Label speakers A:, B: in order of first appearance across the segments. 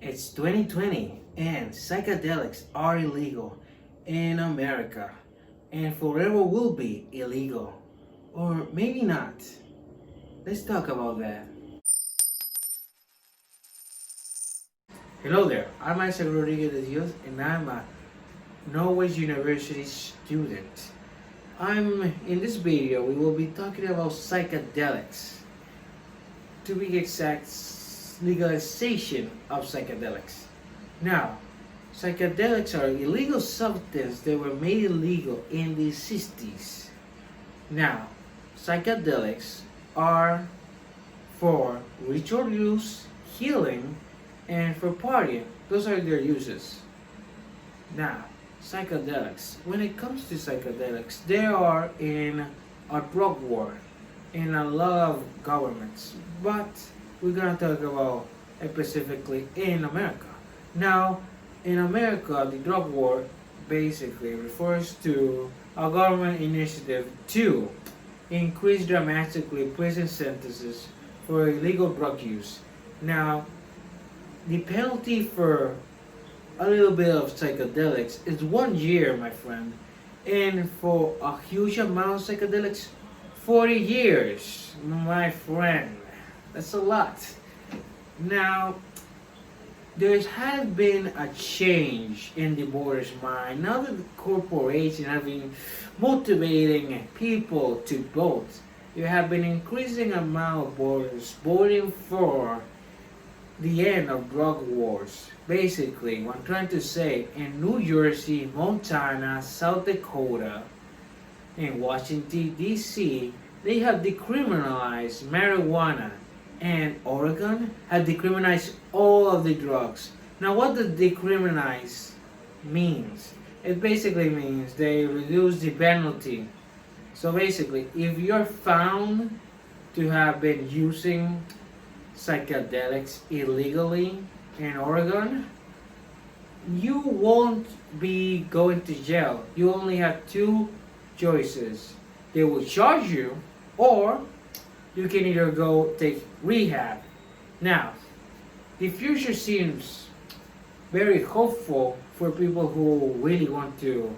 A: It's 2020 and psychedelics are illegal in America and forever will be illegal. Or maybe not. Let's talk about that. Hello there, I'm Isaac Rodriguez de Dios and I'm a Norway University student. In this video we will be talking about psychedelics. To be exact, legalization of psychedelics. Now, psychedelics are illegal substances that were made illegal in the 60s. Now, psychedelics are for ritual use, healing, and for partying. Those are their uses. Now, psychedelics. When it comes to psychedelics, they are in a drug war in a lot of governments, but we're gonna talk about specifically in America. Now, in America, the drug war basically refers to a government initiative to increase dramatically prison sentences for illegal drug use. Now, the penalty for a little bit of psychedelics is 1 year, my friend, and for a huge amount of psychedelics, 40 years, my friend. That's a lot. Now, there has been a change in the voters' mind. Now that the corporations have been motivating people to vote, there have been increasing amount of voters voting for the end of drug wars. Basically, what I'm trying to say, in New Jersey, Montana, South Dakota, in Washington, D.C., they have decriminalized marijuana, and Oregon have decriminalized all of the drugs. Now, what does decriminalize means? It basically means they reduce the penalty. So basically, if you're found to have been using psychedelics illegally in Oregon, you won't be going to jail. You only have two choices. They will charge you, or you can either go take rehab. Now, the future seems very hopeful for people who really want to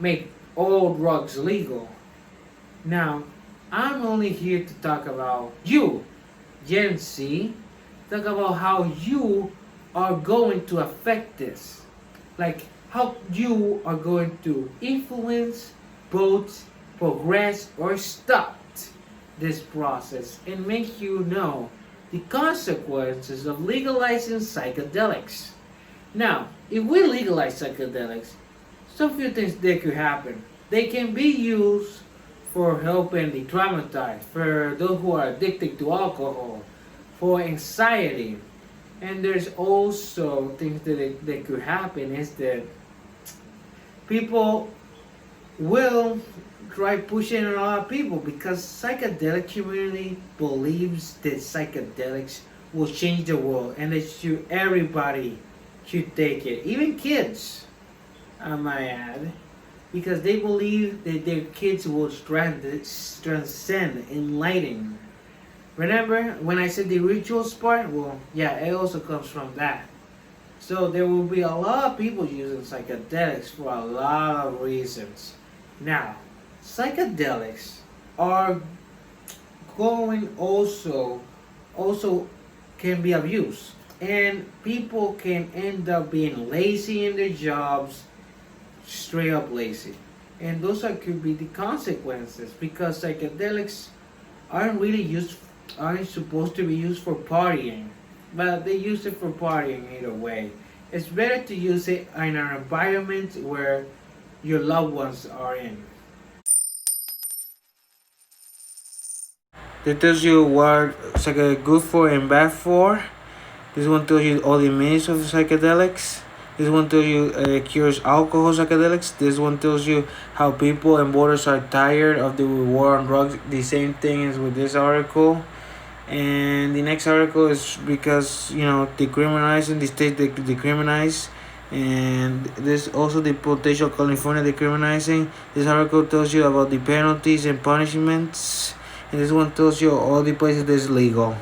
A: make all drugs legal. Now, I'm only here to talk about you, Gen Z, talk about how you are going to affect this. Like how you are going to influence, vote, progress, or stop this process and make you know the consequences of legalizing psychedelics. Now, if we legalize psychedelics, some few things that could happen. They can be used for helping the traumatized, for those who are addicted to alcohol, for anxiety. And there's also things that could happen is that people will try pushing a lot of people because psychedelic community believes that psychedelics will change the world and that everybody should take it, even kids, I might add, because they believe that their kids will transcend, enlighten. Remember when I said the rituals part? Well, yeah, it also comes from that. So there will be a lot of people using psychedelics for a lot of reasons. Now, psychedelics are going also can be abused, and people can end up being lazy in their jobs, straight up lazy, and those could be the consequences because psychedelics aren't supposed to be used for partying, but they use it for partying either way. It's better to use it in an environment where your loved ones are in. It tells you what psychedelics good for and bad for. This one tells you all the means of psychedelics. This one tells you cures alcohol psychedelics. This one tells you how people and voters are tired of the war on drugs. The same thing is with this article. And the next article is because, decriminalizing the state that decriminalize. And there's also the potential California decriminalizing. This article tells you about the penalties and punishments. And this one tells you all the places that's legal.